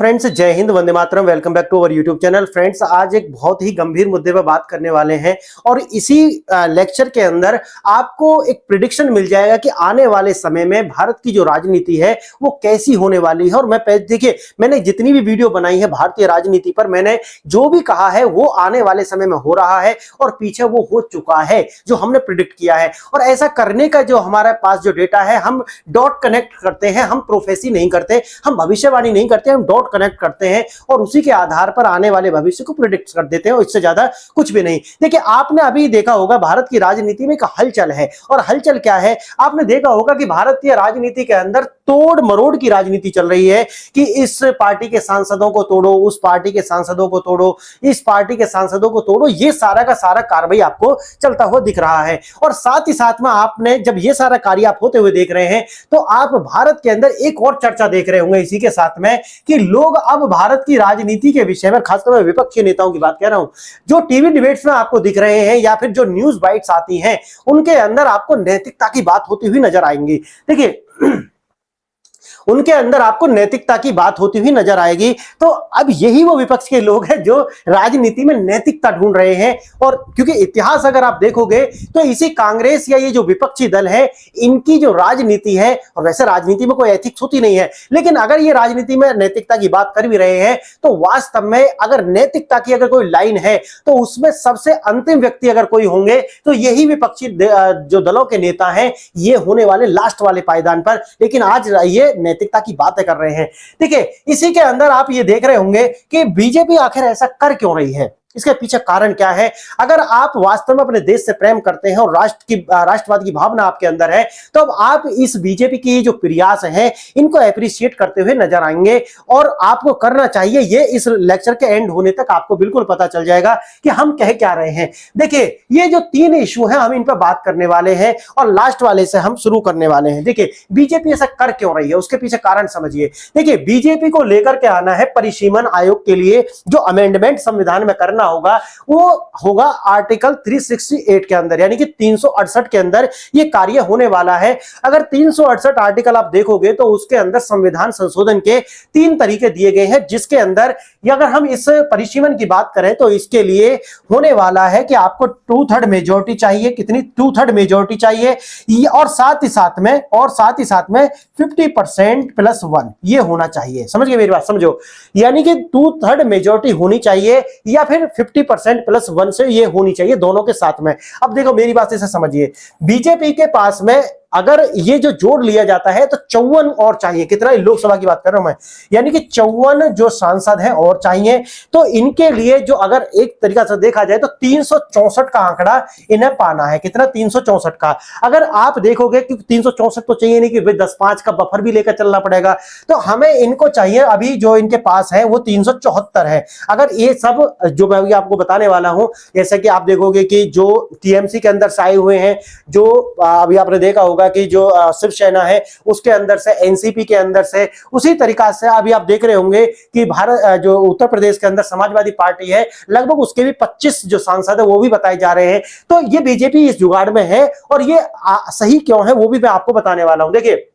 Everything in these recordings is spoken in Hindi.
फ्रेंड्स, जय हिंद, वंदे मातरम। Welcome back to our YouTube channel. Friends, आज एक बहुत ही गंभीर मुद्दे पर बात करने वाले हैं और इसी लेक्चर के अंदर आपको एक प्रिडिक्शन मिल जाएगा कि आने वाले समय में भारत की जो राजनीति है वो कैसी होने वाली है। और मैं देखिए, मैंने जितनी भी वीडियो बनाई है भारतीय राजनीति पर, मैंने जो भी कहा है वो आने वाले समय में हो रहा है और पीछे वो हो चुका है जो हमने प्रिडिक्ट किया है। और ऐसा करने का जो हमारे पास जो डेटा है, हम डॉट कनेक्ट करते हैं, हम प्रोफेसी नहीं करते, हम भविष्यवाणी नहीं करते, हम डॉट कनेक्ट करते हैं और उसी के आधार पर आने वाले भविष्य को प्रिडिक्ट कर देते हैं और इससे ज्यादा कुछ भी नहीं। देखिए, आपने अभी देखा होगा भारत की राजनीति में एक हलचल है। और हलचल क्या है? आपने देखा होगा कि भारतीय राजनीति के अंदर तोड़ मरोड़ की राजनीति चल रही है कि इस पार्टी के सांसदों को तोड़ो, उस पार्टी के सांसदों को तोड़ो, इस पार्टी के सांसदों को तोड़ो। ये सारा का सारा कार्रवाई आपको चलता हुआ दिख रहा है। और साथ ही साथ में आपने जब ये सारा कार्य आप होते हुए देख रहे हैं तो आप भारत के अंदर एक और चर्चा देख रहे होंगे इसी के साथ में, कि लोग अब भारत की राजनीति के विषय में, खासकर मैं विपक्षी नेताओं की बात कह रहा हूं, जो टीवी डिबेट्स में आपको दिख रहे हैं या फिर जो न्यूज बाइट्स आती हैं, उनके अंदर आपको नैतिकता की बात होती हुई नजर आएंगी। देखिए, उनके अंदर आपको नैतिकता की बात होती हुई नजर आएगी। तो अब यही वो विपक्ष के लोग हैं जो राजनीति में नैतिकता ढूंढ रहे हैं। और क्योंकि इतिहास अगर आप देखोगे तो इसी कांग्रेस या ये जो विपक्षी दल है, इनकी जो राजनीति है, और वैसे राजनीति में कोई एथिक्स होती नहीं है, लेकिन अगर ये राजनीति में नैतिकता की बात कर भी रहे हैं तो वास्तव में अगर नैतिकता की अगर कोई लाइन है तो उसमें सबसे अंतिम व्यक्ति अगर कोई होंगे तो यही विपक्षी जो दलों के नेता हैं, ये होने वाले लास्ट वाले पायदान पर। लेकिन आज ये नैतिकता की बातें कर रहे हैं। देखिए, इसी के अंदर आप ये देख रहे होंगे कि बीजेपी आखिर ऐसा कर क्यों रही है, इसके पीछे कारण क्या है। अगर आप वास्तव में अपने देश से प्रेम करते हैं और राष्ट्रवाद की भावना आपके अंदर है, तो अब आप इस बीजेपी की जो प्रयास है इनको अप्रिशिएट करते हुए नजर आएंगे। और आपको करना चाहिए, ये इस लेक्चर के एंड होने तक आपको बिल्कुल पता चल जाएगा कि हम कह क्या रहे हैं। देखिए, ये जो 3 इशू हैं हम इन पर बात करने वाले हैं और लास्ट वाले से हम शुरू करने वाले हैं। देखिए, बीजेपी ऐसा कर क्यों रही है, उसके पीछे कारण समझिए। देखिए, बीजेपी को लेकर के आना है परिसीमन आयोग के लिए जो अमेंडमेंट संविधान में करना होगा, वो होगा आर्टिकल 368 के अंदर, यानी कि 368 के अंदर ये कार्य होने वाला है। अगर 368 आर्टिकल आप देखोगे तो उसके अंदर संविधान संशोधन के 3 तरीके दिए गए हैं, जिसके अंदर अगर हम इस परिसीमन की बात करें तो इसके लिए होने वाला है कि आपको 2/3 मेजोरिटी चाहिए। कितनी? 2/3 मेजोरिटी चाहिए। और साथ ही साथ में 50% + 1 ये होना चाहिए। समझ गए मेरी बात? समझो, यानी कि 2/3 मेजोरिटी होनी चाहिए या फिर 50% + 1 से ये होनी चाहिए, दोनों के साथ में। अब देखो मेरी बात इसे समझिए, बीजेपी के पास में अगर ये जो जोड़ लिया जाता है तो 54 और चाहिए। कितना? लोकसभा की बात कर रहा हूं मैं, यानी कि 54 जो सांसद हैं और चाहिए। तो इनके लिए जो अगर एक तरीका से देखा जाए तो 364 का आंकड़ा इन्हें पाना है। कितना? 364 का। अगर आप देखोगे कि 364 तो चाहिए नहीं कि 10-5 का बफर भी लेकर चलना पड़ेगा, तो हमें इनको चाहिए, अभी जो इनके पास है वो 374 है। अगर ये सब जो मैं अभी आपको बताने वाला हूं, जैसे कि आप देखोगे कि जो टीएमसी के अंदर से आए हुए हैं, जो अभी आपने देखा होगा कि जो शिवसेना है उसके अंदर से, एनसीपी के अंदर से, उसी तरीका से अभी आप देख रहे होंगे कि भारत जो उत्तर प्रदेश के अंदर समाजवादी पार्टी है, लगभग उसके भी 25 जो सांसद है वो भी बताए जा रहे हैं। तो ये बीजेपी इस जुगाड़ में है और ये सही क्यों है वो भी मैं आपको बताने वाला हूं। देखिए,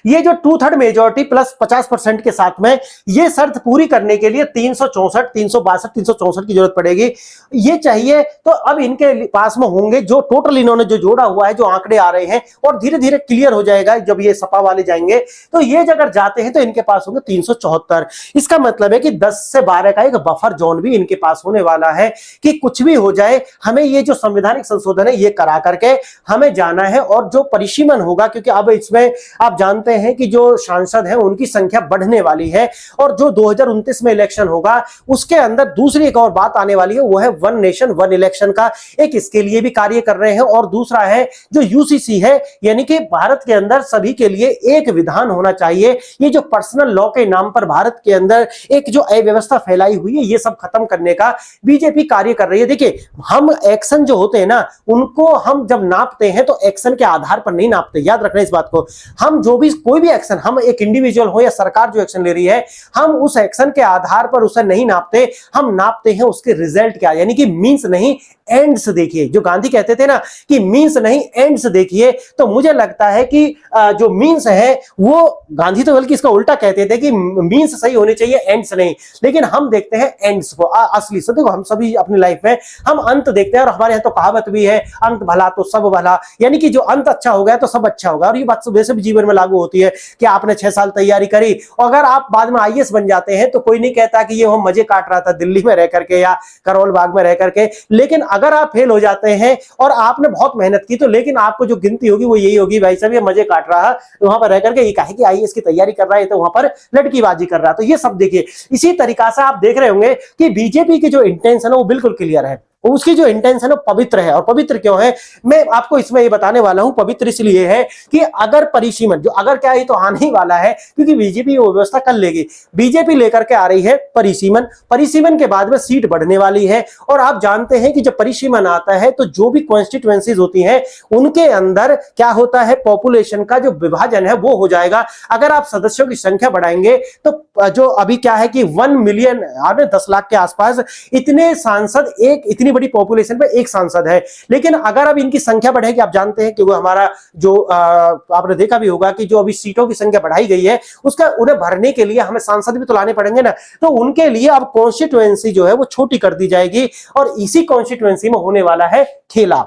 ये जो 2/3 मेजोरिटी + 50% के साथ में ये शर्त पूरी करने के लिए 364, 362, 364 की जरूरत पड़ेगी। ये चाहिए। तो अब इनके पास में होंगे जो टोटल इन्होंने जो जोड़ा हुआ है, जो आंकड़े आ रहे हैं, और धीरे धीरे क्लियर हो जाएगा जब ये सपा वाले जाएंगे। तो ये अगर जाते हैं तो इनके पास होंगे 374। इसका मतलब है कि 10 से 12 का एक बफर जोन भी इनके पास होने वाला है कि कुछ भी हो जाए, हमें ये जो संवैधानिक संशोधन है ये करा करके हमें जाना है। और जो परिसीमन होगा, क्योंकि अब इसमें आप जानते हैं कि जो सांसद हैं उनकी संख्या बढ़ने वाली है, और जो 2029 में इलेक्शन होगा उसके अंदर दूसरी एक और बात आने वाली है, वो है 1 नेशन 1 इलेक्शन का। एक इसके लिए भी कार्य कर रहे हैं, और दूसरा है जो यूसीसी है, यानी कि भारत के अंदर सभी के लिए एक विधान होना चाहिए। ये जो पर्सनल लॉ के नाम पर भारत के अंदर एक जो अव्यवस्था फैलाई हुई है, ये सब खत्म करने का बीजेपी कार्य कर रही है। देखिए, हम एक्शन जो होते हैं ना, उनको हम जब नापते हैं तो एक्शन के आधार पर नहीं नापते, याद रखना इस बात को। हम जो भी कोई भी एक्शन, हम एक इंडिविजुअल हो या सरकार जो एक्शन ले रही है, हम उस एक्शन के आधार पर उसे नहीं नापते, हम नापते हैं उसके रिजल्ट क्या, यानी कि मींस नहीं एंड्स देखिए। जो गांधी कहते थे ना कि मींस नहीं एंड्स देखिए, तो मुझे लगता है कि जो मींस है वो, गांधी तो बल्कि इसका उल्टा कहते थे कि मींस सही होने चाहिए, एंड्स नहीं। लेकिन हम देखते हैं एंड्स को, असली से। देखो हम सभी अपनी लाइफ में हम अंत देखते हैं, और हमारे यहाँ तो कहावत भी है, अंत भला तो सब भला, यानी कि जो अंत अच्छा हो गया तो सब अच्छा होगा। और ये बात वैसे भी जीवन में लागू होती है कि आपने 6 साल तैयारी करी और अगर आप बाद में आईएएस बन जाते हैं तो कोई नहीं कहता कि ये वो मजे काट रहा था दिल्ली में रह करके या करोल बाग में रह करके। लेकिन अगर आप फेल हो जाते हैं और आपने बहुत मेहनत की, तो लेकिन आपको जो गिनती होगी वो यही होगी, भाई साहब ये मजे काट रहा है वहां पर रह करके, ये कहे कि आईएएस की तैयारी कर रहा है तो वहां पर लड़कीबाजी कर रहा है। तो ये सब देखिए, इसी तरीका से आप देख रहे होंगे कि बीजेपी की जो इंटेंशन है वो बिल्कुल क्लियर है, उसकी जो इंटेंशन है वो पवित्र है। और पवित्र क्यों है, मैं आपको इसमें ये बताने वाला हूं। पवित्र इसलिए है कि अगर परिसीमन, जो अगर क्या है तो आने ही वाला है, क्योंकि बीजेपी वो व्यवस्था कर लेगी। बीजेपी लेकर के आ रही है परिसीमन, परिसीमन के बाद में सीट बढ़ने वाली है। और आप जानते हैं कि जब परिसीमन आता है तो जो भी कॉन्स्टिट्यूएंसीज होती हैं उनके अंदर क्या होता है, पॉपुलेशन का जो विभाजन है वो हो जाएगा। अगर आप सदस्यों की संख्या बढ़ाएंगे तो जो अभी क्या है कि 1 मिलियन 10 लाख के आसपास इतने सांसद, एक इतनी बड़ी पॉपुलेशन पे एक सांसद है। लेकिन अगर अब इनकी संख्या बढ़ेगी, आप जानते हैं कि वो हमारा जो आपने देखा भी होगा कि जो अभी सीटों की संख्या बढ़ाई गई है उसका उन्हें भरने के लिए हमें सांसद भी तो लाने पड़ेंगे ना। तो उनके लिए अब कॉन्स्टिट्यूएंसी जो है वो छोटी कर दी जाएगी और इसी कॉन्स्टिट्यूएंसी में होने वाला है खेला।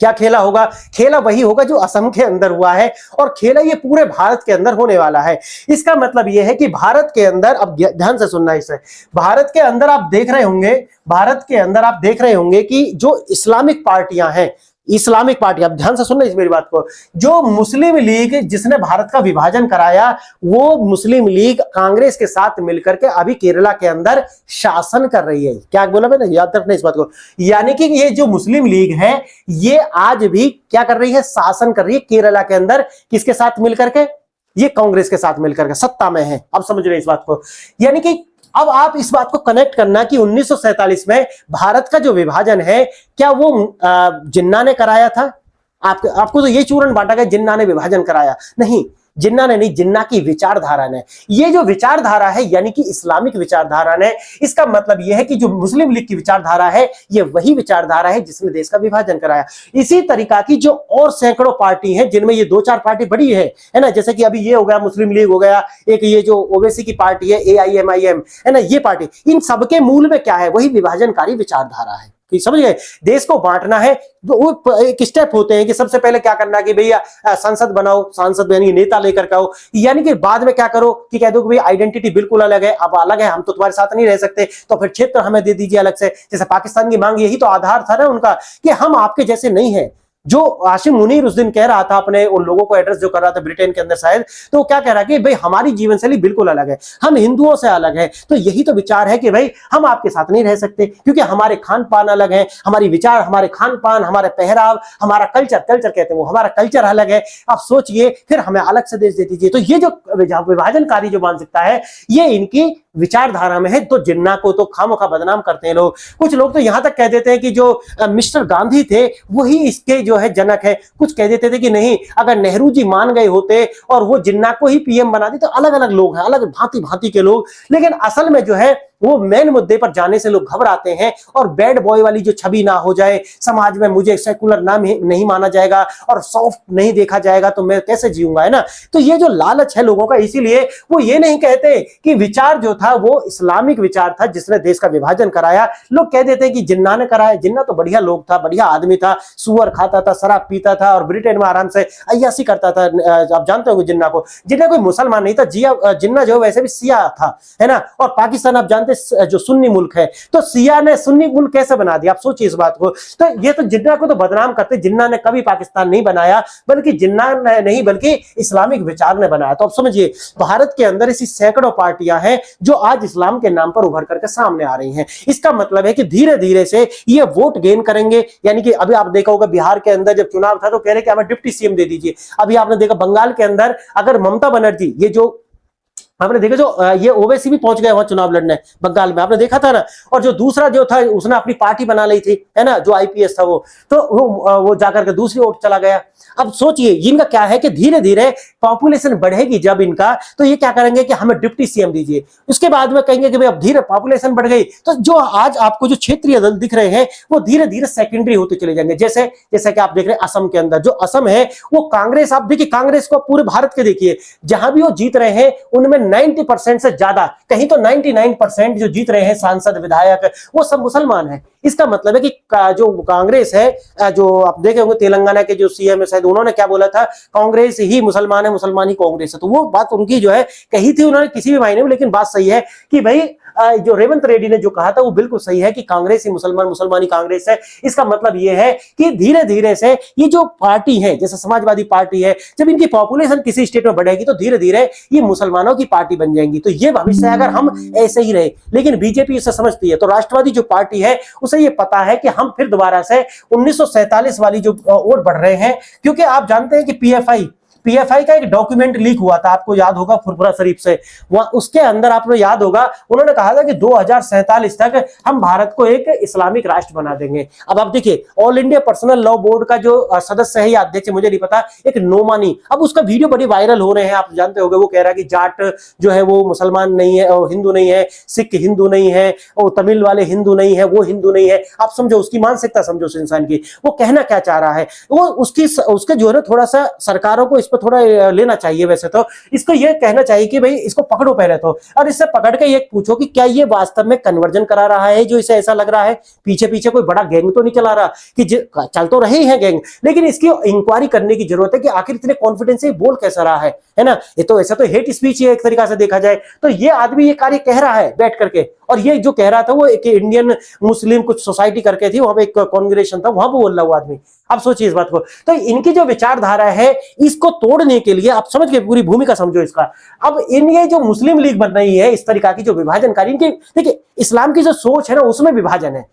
क्या खेला होगा, खेला वही होगा जो असम के अंदर हुआ है, और खेला ये पूरे भारत के अंदर होने वाला है। इसका मतलब यह है कि भारत के अंदर, अब ध्यान से सुनना इसे, भारत के अंदर आप देख रहे होंगे, भारत के अंदर आप देख रहे होंगे कि जो इस्लामिक पार्टियां हैं, इस्लामिक पार्टी, आप ध्यान से सुनना इस मेरी बात को, जो मुस्लिम लीग जिसने भारत का विभाजन कराया, वो मुस्लिम लीग कांग्रेस के साथ मिलकर के अभी केरला के अंदर शासन कर रही है। क्या बोला मैंने, याद रखना इस बात को। यानी कि ये जो मुस्लिम लीग है ये आज भी क्या कर रही है, शासन कर रही है केरला के अंदर। किसके साथ मिलकर के, ये कांग्रेस के साथ मिलकर के सत्ता में है। अब समझ रहे इस बात को। यानी कि अब आप इस बात को कनेक्ट करना कि 1947 में भारत का जो विभाजन है, क्या वो जिन्ना ने कराया था? आपको तो ये चूरन बांटा गया जिन्ना ने विभाजन कराया, नहीं, जिन्ना ने नहीं, जिन्ना की विचारधारा ने। ये जो विचारधारा है यानी कि इस्लामिक विचारधारा ने, इसका मतलब यह है कि जो मुस्लिम लीग की विचारधारा है ये वही विचारधारा है जिसने देश का विभाजन कराया। इसी तरीका की जो और सैकड़ों पार्टी हैं, जिनमें ये 2-4 पार्टी बड़ी है ना, जैसे कि अभी ये हो गया मुस्लिम लीग हो गया, एक ये जो ओवैसी की पार्टी है AIMIM है ना, ये पार्टी, इन सबके मूल में क्या है, वही विभाजनकारी विचारधारा है। समझ गए, देश को बांटना है तो वो एक स्टेप होते हैं कि सबसे पहले क्या करना कि भैया संसद बनाओ, सांसद यानी नेता लेकर के आओ, यानी कि बाद में क्या करो कि कह दो कि भैया आइडेंटिटी बिल्कुल अलग है, अब अलग है, हम तो तुम्हारे साथ नहीं रह सकते, तो फिर क्षेत्र हमें दे दीजिए अलग से। जैसे पाकिस्तान की मांग यही तो आधार था ना उनका कि हम आपके जैसे नहीं है। जो आशिम मुनीर उस दिन कह रहा था अपने उन लोगों को एड्रेस जो कर रहा था ब्रिटेन के अंदर शायद, तो वो क्या कह रहा है कि भाई हमारी जीवन शैली बिल्कुल अलग है, हम हिंदुओं से अलग है। तो यही तो विचार है कि भाई हम आपके साथ नहीं रह सकते क्योंकि हमारे खान पान अलग है, हमारी विचार, हमारे खान पान, हमारे पहराव, हमारा कल्चर कहते हैं वो, हमारा कल्चर अलग है। आप सोचिए, फिर हमें अलग से देश दे दीजिए। तो ये जो विभाजनकारी जो मानसिकता है ये इनकी विचारधारा में है। तो जिन्ना को तो खामोखा बदनाम करते हैं लोग। कुछ लोग तो यहां तक कह देते हैं कि जो मिस्टर गांधी थे वही इसके जो है जनक है। कुछ कह देते थे कि नहीं, अगर नेहरू जी मान गए होते और वो जिन्ना को ही पीएम बना दी, तो अलग अलग लोग हैं, अलग भांति भांति के लोग। लेकिन असल में जो है वो मेन मुद्दे पर जाने से लोग घबराते हैं और बैड बॉय वाली जो छवि ना हो जाए समाज में, मुझे सेकुलर नाम नहीं माना जाएगा और सॉफ्ट नहीं देखा जाएगा तो मैं कैसे जीऊंगा, है ना। तो ये जो लालच है लोगों का, इसीलिए वो ये नहीं कहते कि विचार जो था वो इस्लामिक विचार था जिसने देश का विभाजन कराया। लोग कह देते हैं कि जिन्ना ने कराया। जिन्ना तो बढ़िया लोग था, बढ़िया आदमी था, सुअर खाता था, शराब पीता था और ब्रिटेन में आराम से अय्यासी करता था। आप जानते हो जिन्ना को। जिन्ना कोई मुसलमान नहीं था, जिन्ना जो वैसे भी सिया था, है ना। और पाकिस्तान आप जानते जो सुन्नी मुल्क है, तो सिया ने सुन्नी मुल्क कैसे बना दिया, आप सोचिए इस बात को। तो ये तो जिन्ना को तो बदनाम करते, जिन्ना ने कभी पाकिस्तान नहीं बनाया, बल्कि जिन्ना ने नहीं बल्कि इस्लामिक विचार ने बनाया। तो अब समझिए भारत के अंदर ऐसी सैकड़ों पार्टियां हैं जो आज इस्लाम के नाम पर उभर करके सामने आ रही हैं। इसका मतलब है कि धीरे धीरे से ये वोट गेन करेंगे। यानी कि अभी आप देखा होगा बिहार के अंदर जब चुनाव था तो कह रहे कि हमें डिप्टी सीएम दे दीजिए। अभी आपने देखा बंगाल के अंदर अगर ममता बनर्जी, ये जो आपने देखा जो ये ओवैसी भी पहुंच गए वहां चुनाव लड़ने बंगाल में, आपने देखा था ना। और जो दूसरा जो था उसने अपनी पार्टी बना ली थी, है ना, जो आईपीएस था वो, तो वो जाकर के दूसरी ओर चला गया। अब सोचिए इनका क्या है कि धीरे धीरे पॉपुलेशन बढ़ेगी जब इनका, तो ये क्या करेंगे कि हमें डिप्टी सीएम दीजिए। उसके बाद में कहेंगे कि भाई अब धीरे पॉपुलेशन बढ़ गई, तो जो आज आपको जो क्षेत्रीय दल दिख रहे हैं वो धीरे धीरे सेकेंडरी होते चले जाएंगे। जैसे जैसे कि आप देख रहे हैं असम के अंदर जो असम है वो कांग्रेस, आप देखिए कांग्रेस को पूरे भारत के देखिए जहां भी वो जीत रहे हैं उनमें 90% से ज्यादा, कहीं तो 99% जो जीत रहे हैं सांसद विधायक वो सब मुसलमान हैं। इसका मतलब है कि जो कांग्रेस है, जो आप देखे होंगे तेलंगाना के जो सीएम है शायद, उन्होंने क्या बोला था, कांग्रेस ही मुसलमान है, मुसलमान ही कांग्रेस है। तो वो बात उनकी जो है कही थी उन्होंने किसी भी मायने में, लेकिन बात सही है कि भाई जो रेवंत रेड्डी ने जो कहा था वो बिल्कुल सही है कि कांग्रेस ही मुसलमान, मुसलमान ही कांग्रेस है। इसका मतलब ये है कि धीरे धीरे से ये जो पार्टी है जैसे समाजवादी पार्टी है, जब इनकी पॉपुलेशन किसी स्टेट में बढ़ेगी तो धीरे धीरे ये मुसलमानों की पार्टी बन जाएंगी। तो ये भविष्य है अगर हम ऐसे ही रहे। लेकिन बीजेपी इसे समझती है, तो राष्ट्रवादी जो पार्टी है उसे ये पता है कि हम फिर दोबारा से 1947 वाली जो ओर बढ़ रहे हैं, क्योंकि आप जानते हैं कि पीएफआई का एक डॉक्यूमेंट लीक हुआ था, आपको याद होगा, फुरफुरा शरीफ से। वहां उसके अंदर आपको याद होगा उन्होंने कहा था कि 2047 तक हम भारत को एक इस्लामिक राष्ट्र बना देंगे। अब आप देखिए all India personal law board का जो सदस्य है या अध्यक्ष मुझे नहीं पता, एक नोमानी, अब उसका वीडियो बड़ी वायरल हो रहे हैं, आप जानते होंगे। वो कह रहा है कि जाट जो है वो मुसलमान नहीं है और हिंदू नहीं है, सिख हिंदू नहीं है, और तमिल वाले हिंदू नहीं है, वो हिंदू नहीं है। आप समझो उसकी मानसिकता, समझो उस इंसान की, वो कहना क्या चाह रहा है। वो उसके जो है ना थोड़ा सा सरकारों को पर थोड़ा लेना चाहिए। वैसे तो इसको ये कहना चाहिए कि भाई इसको पकड़ो पहले तो, और इससे पकड़ के ये पूछो कि क्या ये वास्तव में कन्वर्जन करा रहा है जो इसे ऐसा लग रहा है, पीछे पीछे कोई बड़ा गैंग तो नहीं चला रहा, कि चल तो रहे हैं गैंग, लेकिन इसकी इंक्वायरी करने की जरूरत है कि आखिर इतने कॉन्फिडेंस से बोल कैसा रहा है ना। ये तो ऐसा तो हेट स्पीच है एक तरीका से देखा जाए। तो ये आदमी ये कार्य कह रहा है बैठ करके, और ये जो कह रहा था वो एक इंडियन मुस्लिम कुछ सोसाइटी करके थी, वहां पे एक कांग्रेगेशन था, वहां पे बोल रहा वो आदमी। आप सोचिए इस बात को। तो इनकी जो विचारधारा है इसको तोड़ने के लिए आप समझ के पूरी भूमिका समझो इसका। अब इन ये जो मुस्लिम लीग बन रही है, इस तरीका की जो विभाजनकारी, इनकी देखिए इस्लाम की जो सोच है ना उसमें विभाजन है,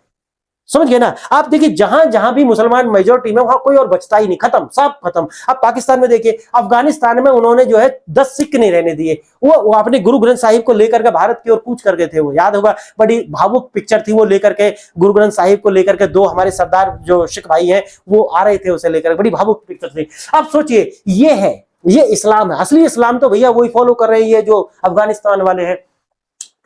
समझ गए ना आप। देखिए जहां जहां भी मुसलमान मेजोरिटी में वहां कोई और बचता ही नहीं, खत्म, सब खत्म। अब पाकिस्तान में देखिए, अफगानिस्तान में उन्होंने जो है 10 सिख नहीं रहने दिए। वो अपने गुरु ग्रंथ साहिब को लेकर के भारत की ओर कूच कर गए थे। वो याद होगा, बड़ी भावुक पिक्चर थी वो लेकर के, गुरु ग्रंथ साहिब को लेकर के दो हमारे सरदार जो सिख भाई हैं वो आ रहे थे, उसे लेकर बड़ी भावुक पिक्चर थी। अब सोचिए ये है, ये इस्लाम है, असली इस्लाम तो भैया वही फॉलो कर रही है जो अफगानिस्तान वाले हैं।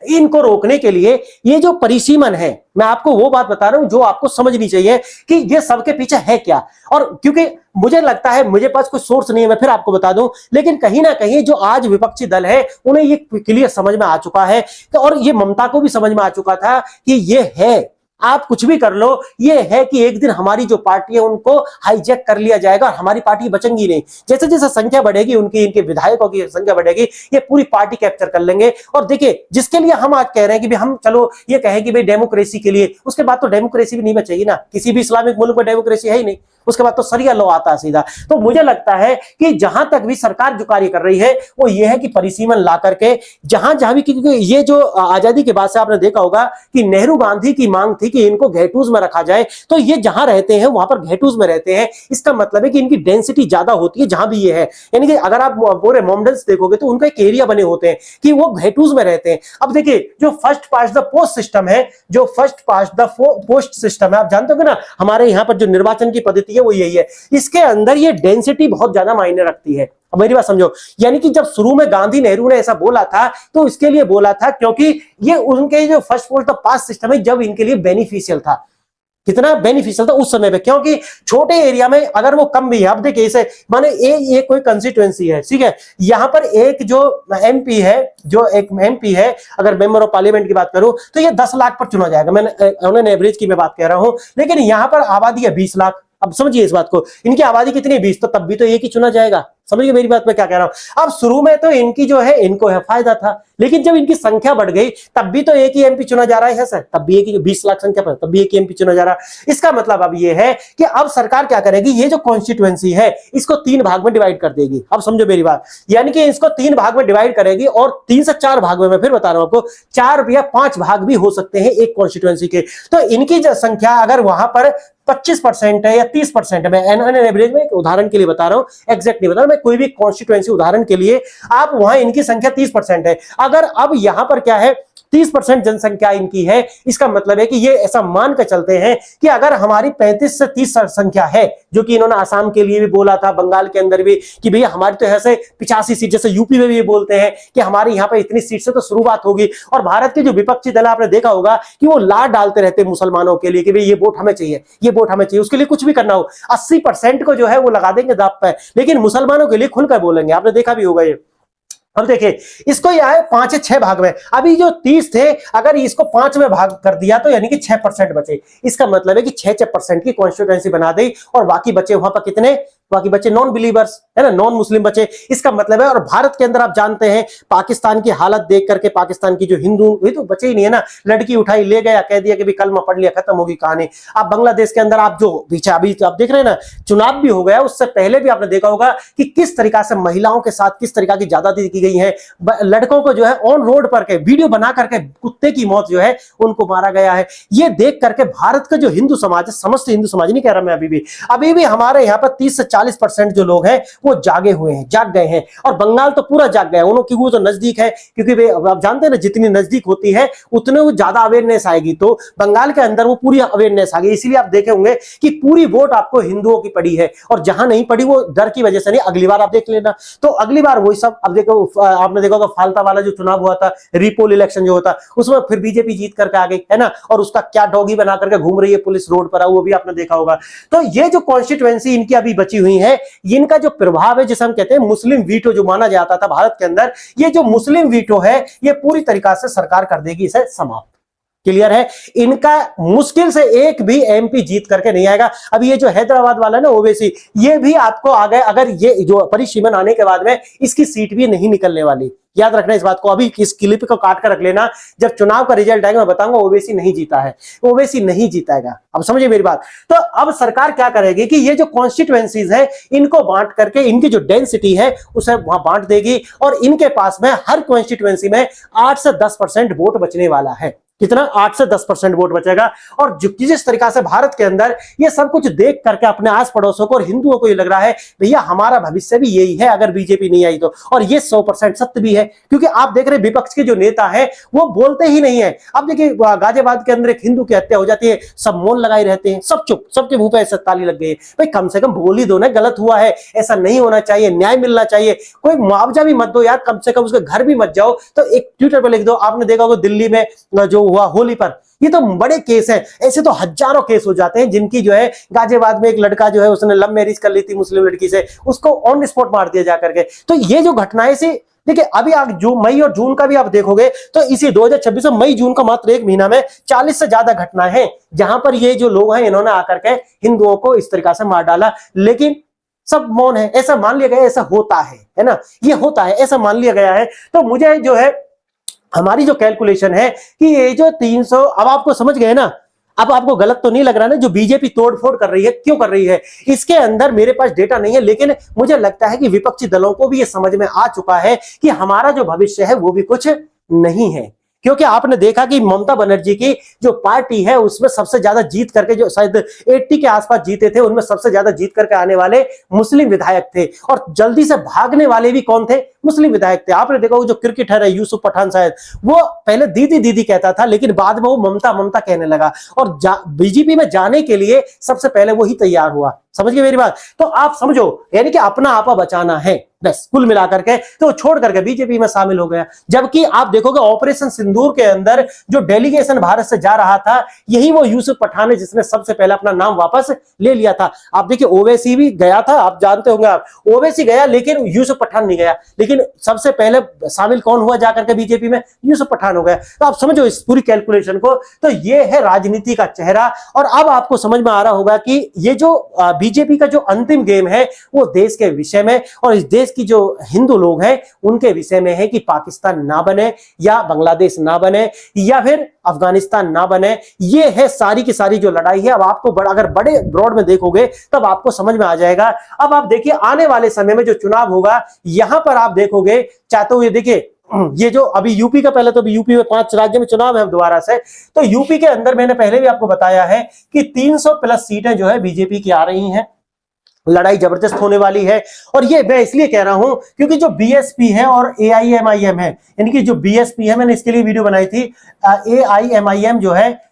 इनको रोकने के लिए ये जो परिसीमन है, मैं आपको वो बात बता रहा हूं जो आपको समझनी चाहिए कि ये सबके पीछे है क्या। और क्योंकि मुझे लगता है, मुझे पास कोई सोर्स नहीं है, मैं फिर आपको बता दूं, लेकिन कहीं ना कहीं जो आज विपक्षी दल है उन्हें ये क्लियर समझ में आ चुका है, और ये ममता को भी समझ में आ चुका था कि ये है, आप कुछ भी कर लो, ये है कि एक दिन हमारी जो पार्टी है उनको हाईजैक कर लिया जाएगा और हमारी पार्टी बचेंगी नहीं। जैसे जैसे संख्या बढ़ेगी उनकी, इनके विधायकों की संख्या बढ़ेगी, ये पूरी पार्टी कैप्चर कर लेंगे। और देखिए जिसके लिए हम आज कह रहे हैं कि भाई हम चलो ये कहें कि भाई डेमोक्रेसी के लिए, उसके बाद तो डेमोक्रेसी भी नहीं बचेगी ना, किसी भी इस्लामिक मुल्क में डेमोक्रेसी है ही नहीं, उसके बाद तो सरिया लॉ आता है सीधा। तो मुझे लगता है कि जहां तक भी सरकार जो कार्य कर रही है वो ये है कि परिसीमन ला करके जहां जहां भी, क्योंकि ये जो आजादी के बाद से आपने देखा होगा कि नेहरू गांधी की मांग थी कि इनको घेटूज में रखा जाए, तो ये जहां रहते हैं वहां पर घेटूज में रहते हैं। इसका मतलब है कि इनकी डेंसिटी ज्यादा होती है जहां भी ये है, यानी कि अगर आप पूरे मोमडन्स देखोगे तो उनका एक एरिया बने होते हैं कि वो घेटूज में रहते हैं। अब देखिए जो first past the post system है, जो first past the post system है, आप जानते हो ना हमारे यहाँ पर जो निर्वाचन की पद्धति है वो यही है, इसके अंदर ये डेंसिटी बहुत ज्यादा मायने रखती है। अब मेरी बात समझो, यानी कि जब शुरू में गांधी नेहरू ने ऐसा बोला था तो इसके लिए बोला था क्योंकि ये उनके जो first post the past system है जब इनके लिए बेनिफिशियल था। कितना बेनिफिशियल था उस समय पे, क्योंकि छोटे एरिया में अगर वो कम भी है। अब देखिए इसे माने ये कोई कंस्टिट्यूएंसी है, ठीक है, यहां पर एक जो एमपी है, जो एक एमपी है, अगर मेंबर ऑफ पार्लियामेंट की बात करूं तो ये 10 लाख पर चुना जाएगा। मैंने एवरेज की मैं बात कह रहा हूं, लेकिन यहां पर आबादी है 20 लाख। अब समझिए इस बात को, इनकी आबादी कितनी 20, तो तब भी तो एक ही चुना जाएगा। समझिए मेरी बात मैं क्या कह रहा हूं। अब शुरू में तो इनकी जो है इनको है फायदा था, लेकिन जब इनकी संख्या बढ़ गई तब भी तो एक ही एमपी चुना जा रहा है सर, तब भी एक ही, 20 लाख संख्या पर तब भी एक ही एमपी चुना जा रहा है। इसका मतलब अब ये है कि अब सरकार क्या करेगी, ये जो कॉन्स्टिट्यूएंसी है इसको 3 भाग में डिवाइड कर देगी। अब समझो मेरी बात, यानी कि इसको 3 भाग में डिवाइड करेगी, और 3 से 4 भाग में, मैं फिर बता रहा हूं आपको, 4 या 5 भाग भी हो सकते हैं एक कॉन्स्टिट्यूएंसी के। तो इनकी जो संख्या अगर वहां पर 25% है या 30% है, मैं एवरेज में एक उदाहरण के लिए बता रहा हूं, एग्जैक्ट नहीं बता रहा, में कोई भी कॉन्स्टिट्यूएंसी, उदाहरण के लिए आप वहां इनकी संख्या 30% है, अगर अब यहां पर क्या है 30% जनसंख्या इनकी है, इसका मतलब है कि ये ऐसा मान कर चलते हैं कि अगर हमारी 35 से 30 संख्या है, जो कि इन्होंने आसाम के लिए भी बोला था, बंगाल के अंदर भी कि भैया हमारी तो ऐसे 85 सीट, जैसे यूपी में भी ये बोलते हैं कि हमारे यहाँ पे इतनी सीट से तो शुरुआत होगी। और भारत के जो विपक्षी दल आपने देखा होगा कि वो लाड डालते रहते हैं मुसलमानों के लिए कि भाई ये वोट हमें चाहिए, ये वोट हमें चाहिए, उसके लिए कुछ भी करना हो 80% को जो है वो लगा देंगे दांव पे, लेकिन मुसलमानों के लिए खुलकर बोलेंगे। आपने देखा भी होगा ये। अब देखिए इसको ये आए 5 या 6 भाग में, अभी जो 30 थे अगर इसको 5 में भाग कर दिया तो यानी कि 6% बचे। इसका मतलब है कि 6% की कॉन्स्टिट्यूएंसी बना दी और बाकी बचे वहां पर कितने, बाकी बचे नॉन बिलीवर्स, है ना, नॉन मुस्लिम बचे। इसका मतलब है, और भारत के अंदर आप जानते हैं पाकिस्तान की हालत देख करके, पाकिस्तान की जो हिंदू भी तो बचे ही नहीं है ना, लड़की उठाई ले गया, कह दिया कि भी कलमा पढ़ लिया, खत्म होगी कहानी। आप बांग्लादेश के अंदर आप जो पीछे अभी आप देख रहे हैं ना, चुनाव भी हो गया, उससे पहले भी आपने देखा होगा कि किस तरीका से महिलाओं के साथ किस तरीका की ज्यादती की गई है, लड़कों को जो है ऑन रोड पर के वीडियो बना करके कुत्ते की मौत जो है उनको मारा गया है। ये देख करके भारत का जो हिंदू समाज है, समस्त हिंदू समाज नहीं कह रहा मैं, अभी भी हमारे यहाँ पर 30 से 40% जो लोग हैं वो जागे हुए हैं, जाग गए हैं। और बंगाल तो पूरा जाग गया है, उन्होंने वो तो नजदीक है, क्योंकि आप जानते हैं ना जितनी नजदीक होती है उतने वो ज्यादा अवेयरनेस आएगी, तो बंगाल के अंदर वो पूरी अवेयरनेस आ गई। इसीलिए आप देखे होंगे कि पूरी वोट आपको हिंदुओं की पड़ी है, और जहां नहीं पड़ी वो डर की वजह से नहीं, अगली बार आप देख लेना। तो अगली बार वही सब, अब देखो आपने देखा होगा फालता वाला जो चुनाव हुआ था, रिपोल इलेक्शन जो होता, उसमें फिर बीजेपी जीत करके आ गई, है ना, और उसका क्या डॉगी बना करके घूम रही है पुलिस रोड पर, वो भी आपने देखा होगा। तो ये जो कॉन्स्टिट्यूएंसी इनकी अभी बची हुई है, इनका जो प्रभाव है, जिसे हम कहते हैं मुस्लिम वीटो जो माना जाता था भारत के अंदर, ये जो मुस्लिम वीटो है ये पूरी तरीका से सरकार कर देगी इसे समाप्त। क्लियर है, इनका मुश्किल से एक भी एमपी जीत करके नहीं आएगा। अभी ये जो हैदराबाद वाला ना ओवैसी, ये भी आपको आ गए, अगर ये जो परिसीमन आने के बाद में इसकी सीट भी नहीं निकलने वाली, याद रखना इस बात को। अभी इस क्लिप को काट कर रख लेना, जब चुनाव का रिजल्ट आएगा मैं बताऊंगा ओवैसी नहीं जीता है, ओवैसी नहीं जीताएगा। अब समझिए मेरी बात। तो अब सरकार क्या करेगी कि ये जो कॉन्स्टिट्यूएंसीज है इनको बांट करके इनकी जो डेंसिटी है उसे वहां बांट देगी, और इनके पास में हर कॉन्स्टिट्यूएंसी में 8 से 10% वोट बचने वाला है। कितना, 8 से 10% वोट बचेगा। और जिस तरीका से भारत के अंदर ये सब कुछ देख करके अपने आस पड़ोसों को और हिंदुओं को ये लग रहा है भैया हमारा भविष्य भी यही है अगर बीजेपी नहीं आई तो, और ये 100% सत्य भी है, क्योंकि आप देख रहे विपक्ष के जो नेता है वो बोलते ही नहीं है। अब देखिए गाजियाबाद के अंदर एक हिंदू की हत्या हो जाती है, सब मौन लगाए रहते हैं, सब चुप, सबके मुंह पे ऐसे ताली लग गई है। भाई कम से कम बोल ही दो ना, गलत हुआ है, ऐसा नहीं होना चाहिए, न्याय मिलना चाहिए, कोई मुआवजा भी मत दो यार, कम से कम उसके घर भी मत जाओ तो एक ट्विटर पर लिख दो। आपने देखा होगा दिल्ली में जो हुआ होली पर, ये तो बड़े केस है, ऐसे तो हजारों केस हो जाते हैं जिनकी जो है, गाजियाबाद में एक लड़का जो है उसने लव मैरिज कर ली थी मुस्लिम लड़की से, उसको ऑन स्पॉट मार दिया जाकर के। तो ये जो घटनाएं से देखिए, अभी आप मई और जून का भी आप देखोगे तो इसी 2026 में मई जून का मात्र एक महीना में 40 से ज्यादा घटनाएं हैं जहां पर ये जो लोग हैं इन्होंने आकर के हिंदुओं को इस तरीका से मार डाला, लेकिन सब मौन है, ऐसा मान लिया गया ऐसा होता है ना, ये होता है ऐसा मान लिया गया है। तो मुझे जो है हमारी जो कैलकुलेशन है कि ये जो 300, अब आपको समझ गए ना, अब आपको गलत तो नहीं लग रहा ना जो बीजेपी तोड़फोड़ कर रही है, क्यों कर रही है, इसके अंदर मेरे पास डेटा नहीं है, लेकिन मुझे लगता है कि विपक्षी दलों को भी ये समझ में आ चुका है कि हमारा जो भविष्य है वो भी कुछ नहीं है। क्योंकि आपने देखा कि ममता बनर्जी की जो पार्टी है उसमें सबसे ज्यादा जीत करके, जो शायद 80 के आसपास जीते थे, उनमें सबसे ज्यादा जीत करके आने वाले मुस्लिम विधायक थे, और जल्दी से भागने वाले भी कौन थे, मुस्लिम विधायक थे। आपने देखा जो क्रिकेटर है यूसुफ पठान शायद, वो पहले दीदी दीदी कहता था, लेकिन बाद में वो ममता ममता कहने लगा, और बीजेपी में जाने के लिए सबसे पहले वही तैयार हुआ। समझ गए मेरी बात? तो आप समझो, यानी कि अपना आपा बचाना है बस, कुल मिलाकर के तो छोड़ करके बीजेपी में शामिल हो गया। जबकि आप देखोगे ऑपरेशन सिंदूर के अंदर जो डेलीगेशन भारत से जा रहा था, यही वो यूसुफ पठान है जिसने सबसे पहले अपना नाम वापस ले लिया था। आप देखिए ओवैसी भी गया था, आप जानते होंगे, आप ओवैसी गया लेकिन यूसुफ पठान नहीं गया, लेकिन सबसे पहले शामिल कौन हुआ जाकर के बीजेपी में, यूसुफ पठान हो गया। तो आप समझो इस पूरी कैलकुलेशन को, तो ये है राजनीति का चेहरा। और अब आपको समझ में आ रहा होगा कि ये जो बीजेपी का जो अंतिम गेम है वो देश के विषय में, और इस देश की जो हिंदू लोग हैं उनके विषय में है कि पाकिस्तान ना बने, या बांग्लादेश ना बने, या फिर अफगानिस्तान ना बने। ये है सारी की सारी जो लड़ाई है। अब आपको अगर बड़े ब्रॉड में देखोगे तब आपको समझ में आ जाएगा। अब आप देखिए आने वाले समय में जो चुनाव होगा, यहां पर आप देखोगे, चाहते हुए देखिए, ये जो अभी यूपी का, पहले तो अभी यूपी में 5 राज्य में चुनाव है दोबारा से, तो यूपी के अंदर मैंने पहले भी आपको बताया है कि 300 प्लस सीटें जो है बीजेपी की आ रही हैं। लड़ाई जबरदस्त होने वाली है। और ये मैं इसलिए कह रहा हूं क्योंकि जो बीएसपी है और एआईएमआईएम है, यानी कि जो बीएसपी है, मैंने इसके लिए वीडियो बनाई थी, एआईएमआईएम जो है,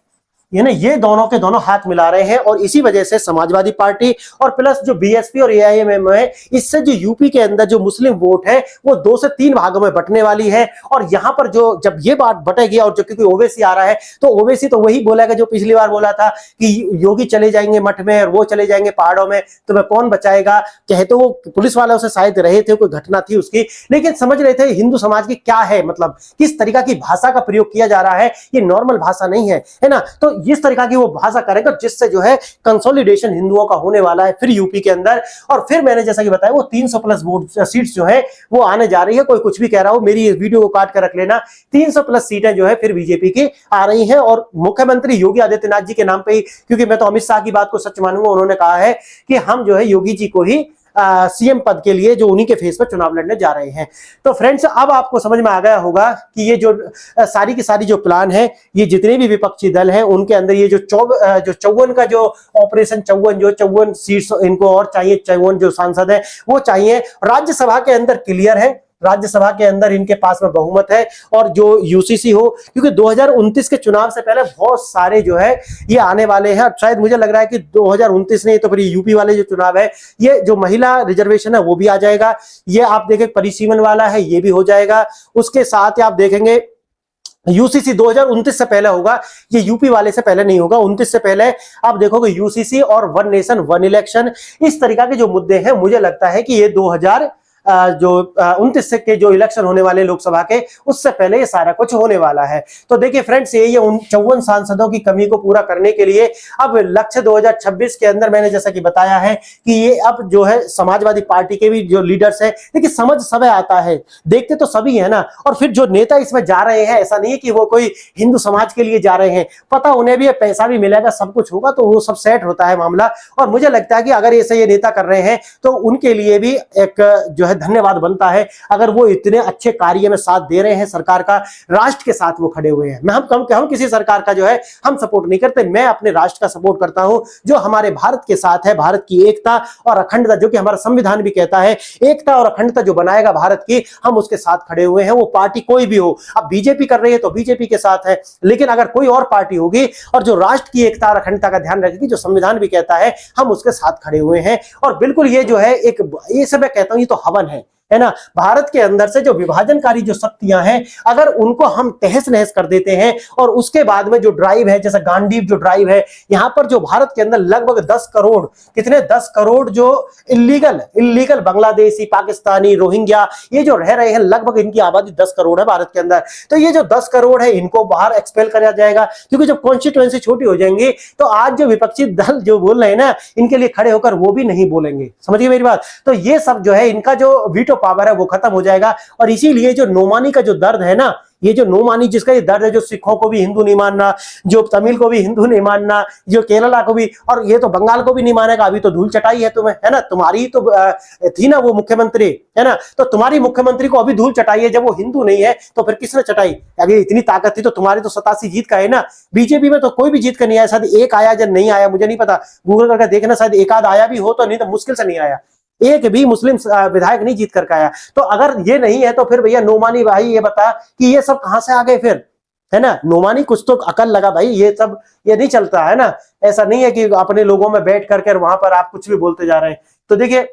ये दोनों के दोनों हाथ मिला रहे हैं। और इसी वजह से समाजवादी पार्टी और प्लस जो बीएसपी और एआईएमआईएम है, इससे जो यूपी के अंदर जो मुस्लिम वोट है वो 2 से 3 भागों में बंटने वाली है। और यहां पर जो जब ये बात बटेगी और जो क्योंकि ओवैसी आ रहा है, तो ओवैसी तो वही बोलेगा जो पिछली बार बोला था कि योगी चले जाएंगे मठ में और वो चले जाएंगे पहाड़ों में, तो मैं कौन बचाएगा। कहे तो वो पुलिस वालों से शायद रहे थे, कोई घटना थी उसकी, लेकिन समझ रहे थे हिंदू समाज की क्या है, मतलब किस तरीका की भाषा का प्रयोग किया जा रहा है, ये नॉर्मल भाषा नहीं है, है ना। तो इस तरीका की वो भाषा करेगा जिससे जो है कंसोलिडेशन हिंदुओं का होने वाला है फिर यूपी के अंदर। और फिर मैंने जैसा कि बताया वो 300 प्लस वोट सीट्स जो है वो आने जा रही है। कोई कुछ भी कह रहा हो, मेरी इस वीडियो को काट कर रख लेना, 300 प्लस सीटें जो है फिर बीजेपी की आ रही हैं। और मुख्यमंत्री योगी आदित्यनाथ जी के नाम पे ही, क्योंकि मैं तो अमित शाह की बात को सच मानूंगा, उन्होंने कहा है कि हम जो है योगी जी को ही सीएम पद के लिए जो उन्हीं के फेस पर चुनाव लड़ने जा रहे हैं। तो फ्रेंड्स, अब आपको समझ में आ गया होगा कि ये जो सारी की सारी जो प्लान है, ये जितने भी विपक्षी दल हैं उनके अंदर ये जो 54 का जो ऑपरेशन 54 सीट्स इनको और चाहिए, 54 जो सांसद है वो चाहिए। राज्यसभा के अंदर क्लियर है, राज्यसभा के अंदर इनके पास में बहुमत है। और जो यूसीसी हो, क्योंकि 2029 के चुनाव से पहले बहुत सारे जो है ये आने वाले हैं। शायद मुझे लग रहा है कि 2029 नहीं तो फिर यूपी वाले जो चुनाव है, ये जो महिला रिजर्वेशन है वो भी आ जाएगा, ये आप देखें परिसीमन वाला है ये भी हो जाएगा। उसके साथ आप देखेंगे यूसीसी 2029 से पहले होगा, ये यूपी वाले से पहले नहीं होगा। 29 से पहले आप देखोगे यूसीसी और वन नेशन वन इलेक्शन, इस तरीका के जो मुद्दे हैं, मुझे लगता है कि ये 2029 के जो इलेक्शन होने वाले लोकसभा के, उससे पहले ये सारा कुछ होने वाला है। तो देखिए फ्रेंड्स, ये 54 सांसदों की कमी को पूरा करने के लिए अब लक्ष्य 2026 के अंदर मैंने जैसा कि बताया है कि ये अब जो है समाजवादी पार्टी के भी जो लीडर्स हैं, देखिए समझ समय आता है, देखते तो सभी है ना। और फिर जो नेता इसमें जा रहे हैं, ऐसा नहीं है कि वो कोई हिंदू समाज के लिए जा रहे हैं, पता उन्हें भी पैसा भी मिलेगा, सब कुछ होगा, तो वो सब सेट होता है मामला। और मुझे लगता है कि अगर ऐसे ये नेता कर रहे हैं तो उनके लिए भी एक जो है धन्यवाद बनता है। अगर वो इतने अच्छे कार्य में साथ दे रहे हैं सरकार का, राष्ट्र के साथ वो खड़े हुए हैं। मैं हम किसी सरकार का जो है हम सपोर्ट नहीं करते, मैं अपने राष्ट्र का सपोर्ट करता हूं जो हमारे भारत के साथ है, भारत की एकता और अखंडता, जो कि हमारा संविधान भी कहता है, एकता और अखंडता जो बनाएगा भारत की, हम उसके साथ खड़े हुए हैं। वो पार्टी कोई भी हो, अब बीजेपी कर रही है तो बीजेपी के साथ है, लेकिन अगर कोई और पार्टी होगी और जो राष्ट्र की एकता और अखंडता का ध्यान रखेगी, जो संविधान भी कहता है, हम उसके साथ खड़े हुए हैं। और बिल्कुल ये जो है एक, ये सब मैं कहता हूं ये तो हवन है ना। भारत के अंदर से जो विभाजनकारी जो शक्तियां हैं, अगर उनको हम तहस नहस कर देते हैं और उसके बाद में जो ड्राइव है, जैसा गांडीव जो ड्राइव है, यहां पर जो भारत के अंदर लगभग 10 करोड़, कितने 10 करोड़ जो इलीगल बांग्लादेशी, पाकिस्तानी, रोहिंग्या ये जो रह रहे हैं, लगभग इनकी आबादी 10 करोड़ है भारत के अंदर। तो ये जो 10 करोड़ है इनको बाहर एक्सपेल किया जाएगा, क्योंकि जब कॉन्स्टिट्यूएंसी छोटी हो जाएंगी तो आज जो विपक्षी दल जो बोल रहे हैं ना, इनके लिए खड़े होकर वो भी नहीं बोलेंगे। समझिए मेरी बात। तो ये सब जो है, इनका जो वीटो पावर है वो खत्म हो जाएगा। और इसीलिए जो नोमानी का जो दर्द है ना, ये जो नोमानी जिसका ये दर्द है, जो सिखों को भी हिंदू नहीं मानना, जो तमिल को भी हिंदू नहीं मानना, जो केरला को भी, और ये तो बंगाल को भी नहीं मानेगा। अभी तो धूल चटाई है तुम्हें, है ना, तुम्हारी तो थी ना वो मुख्यमंत्री, है ना, तो तुम्हारी मुख्यमंत्री को अभी धूल चटाई है। जब वो हिंदू नहीं है तो फिर किसने चटाई? अगर इतनी ताकत थी तो तुम्हारी तो 87 जीत का है ना। बीजेपी में तो कोई भी जीत का नहीं आया, शायद एक आया या नहीं आया मुझे नहीं पता, गूगल करके देखना, शायद एक आध आया भी हो, तो नहीं तो मुश्किल से नहीं आया। एक भी मुस्लिम विधायक नहीं जीत कर आया। तो अगर ये नहीं है तो फिर भैया नोमानी भाई ये बता कि ये सब कहां से आ गए फिर, है ना। नोमानी कुछ तो अकल लगा भाई, ये सब ये नहीं चलता है ना। ऐसा नहीं है कि अपने लोगों में बैठ करके वहां पर आप कुछ भी बोलते जा रहे हैं। तो देखिए,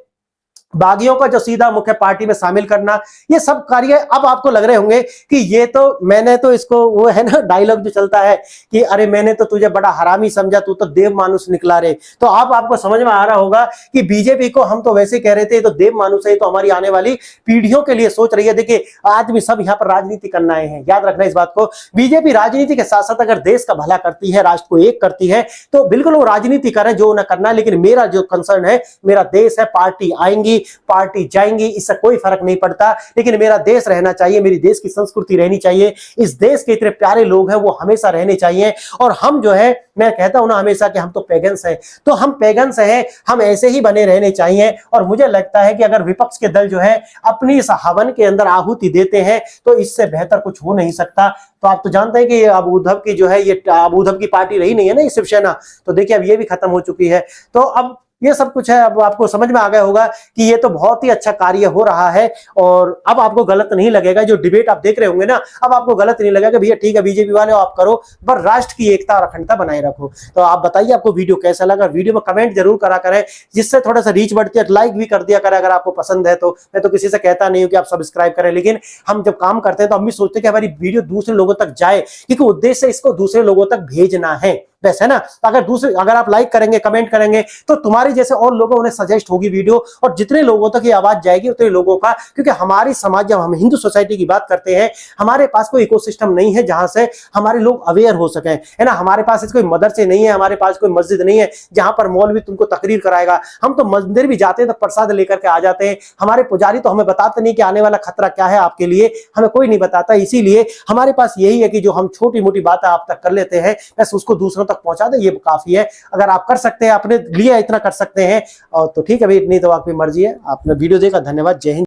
बागियों का जो सीधा मुख्य पार्टी में शामिल करना, ये सब कार्य अब आपको लग रहे होंगे कि ये तो मैंने तो इसको, वो है ना डायलॉग जो चलता है कि अरे मैंने तो तुझे बड़ा हरामी समझा, तू तो देव मानुष निकला रे। तो अब आपको समझ में आ रहा होगा कि बीजेपी को हम तो वैसे कह रहे थे तो देव मानुष है, तो हमारी आने वाली पीढ़ियों के लिए सोच रही है। देखिए, आदमी सब यहाँ पर राजनीति करना आए हैं, याद रखना इस बात को। बीजेपी राजनीति के साथ साथ अगर देश का भला करती है, राष्ट्र को एक करती है, तो बिल्कुल वो राजनीति करें जो उन्हें करना है। लेकिन मेरा जो कंसर्न है, मेरा देश है, पार्टी आएंगी पार्टी जाएंगी, इससे कोई फर्क नहीं पड़ता, लेकिन मेरा देश रहना चाहिए, मेरी देश की संस्कृति रहनी चाहिए, इस देश के इतने प्यारे लोग हैं वो हमेशा रहने चाहिए। और हम जो है, मैं कहता हूं ना हमेशा कि हम तो पैगन्स हैं, तो हम पैगन्स हैं, हम ऐसे ही बने रहने चाहिए। और मुझे लगता है कि अगर विपक्ष के दल जो है अपनी इस हवन के अंदर आहुति देते हैं तो इससे बेहतर कुछ हो नहीं सकता। तो आप तो जानते हैं कि अब उद्धव की जो है, ये अब उद्धव की पार्टी रही नहीं है ना ये शिवसेना, तो देखिए अब ये भी खत्म हो चुकी है। तो अब ये सब कुछ है। अब आपको समझ में आ गया होगा कि ये तो बहुत ही अच्छा कार्य हो रहा है और अब आपको गलत नहीं लगेगा। जो डिबेट आप देख रहे होंगे ना, अब आपको गलत नहीं लगेगा कि भैया ठीक है बीजेपी वाले आप करो, पर राष्ट्र की एकता और अखंडता बनाए रखो। तो आप बताइए आपको वीडियो कैसा लगा, वीडियो में कमेंट जरूर करा करें जिससे थोड़ा सा रीच बढ़ती है। लाइक भी कर दिया करें अगर आपको पसंद है तो। मैं तो किसी से कहता नहीं हूं कि आप सब्सक्राइब करें, लेकिन हम जब काम करते हैं तो हम भी सोचते हैं कि हमारी वीडियो दूसरे लोगों तक जाए, क्योंकि उद्देश्य इसको दूसरे लोगों तक भेजना है, बस है ना। अगर आप लाइक करेंगे, कमेंट करेंगे तो तुम्हारे जैसे और लोगों उन्हें सजेस्ट होगी वीडियो, और जितने लोगों तक ये आवाज जाएगी उतने लोगों का, क्योंकि हमारी समाज, जब हम हिंदू सोसाइटी की बात करते हैं, हमारे पास कोई इकोसिस्टम नहीं है जहां से हमारे लोग अवेयर हो सके, है ना। हमारे पास कोई मदरसे नहीं है, हमारे पास कोई मस्जिद नहीं है जहां पर मौलवी तुमको तकरीर कराएगा। हम तो मंदिर भी जाते हैं तो प्रसाद लेकर के आ जाते हैं। हमारे पुजारी तो हमें बताते नहीं कि आने वाला खतरा क्या है आपके लिए, हमें कोई नहीं बताता। इसीलिए हमारे पास यही है कि जो हम छोटी मोटी बातें आप तक कर लेते हैं, बस उसको दूसरों तक पहुंचा दे, ये काफी है। अगर आप कर सकते हैं, अपने लिए इतना कर सकते हैं और तो ठीक है भाई, इतनी तो आपकी मर्जी है। आपने वीडियो देखा, धन्यवाद, जय हिंद।